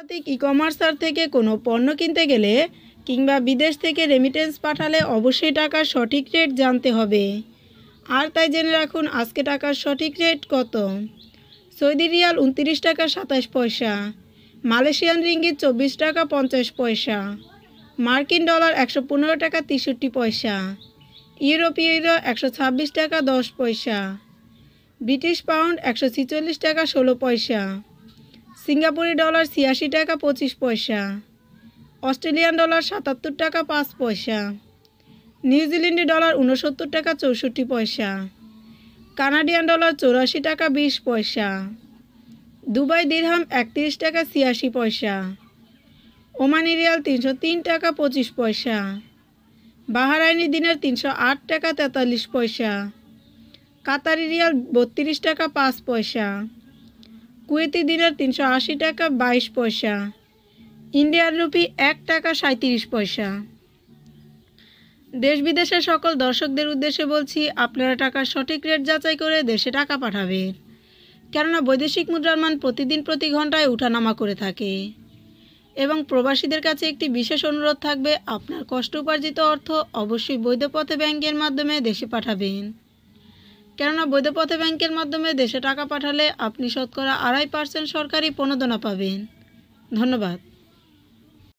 আন্তর্জাতিক ই-কমার্সার থেকে কোনো পণ্য কিনতে গেলে কিংবা বিদেশ থেকে রেমিটেন্স পাঠালে অবশ্যই টাকার সঠিক রেট জানতে হবে। আর তাই জেনে রাখুন আজকে টাকার সঠিক রেট কত। সৌদি রিয়াল 29 টাকা 27 পয়সা, মালয়েশিয়ান রিঙ্গিত 24 টাকা 50 পয়সা, মার্কিন ডলার 115 টাকা 63 পয়সা, ইউরোপীয় ইউরো 126 টাকা 10 পয়সা, ব্রিটিশ পাউন্ড 146 টাকা 16 পয়সা, সিঙ্গাপুরি ডলার 86 টাকা 25 পয়সা, অস্ট্রেলিয়ান ডলার 77 টাকা 5 পয়সা, নিউজিল্যান্ডি ডলার 69 টাকা 64 পয়সা, কানাডিয়ান ডলার 84 টাকা 20 পয়সা, দুবাই দিরহাম 31 টাকা 86 পয়সা, ওমানি রিয়াল 303 টাকা 25 পয়সা, বাহারাইনি দিনার 308 টাকা 43 পয়সা, কাতারি রিয়াল 32 টাকা 5 পয়সা, কুয়েতি দিনার 380 টাকা 22 পয়সা, ইন্ডিয়ান রুপি 1 টাকা 37 পয়সা। দেশ বিদেশের সকল দর্শকদের উদ্দেশ্যে বলছি, আপনারা টাকার সঠিক রেট যাচাই করে দেশে টাকা পাঠাবেন, কেননা বৈদেশিক মুদ্রার মান প্রতিদিন প্রতি ঘন্টায় ওঠানামা করে থাকে। এবং প্রবাসীদের কাছে একটি বিশেষ অনুরোধ থাকবে, আপনার কষ্ট উপার্জিত অর্থ অবশ্যই বৈধ পথে ব্যাংকের মাধ্যমে দেশে পাঠাবেন, কেননা বৈধ পথে ব্যাংকের মাধ্যমে দেশে টাকা পাঠালে আপনি শতকরা 2.5% সরকারি প্রণোদনা পাবেন। ধন্যবাদ।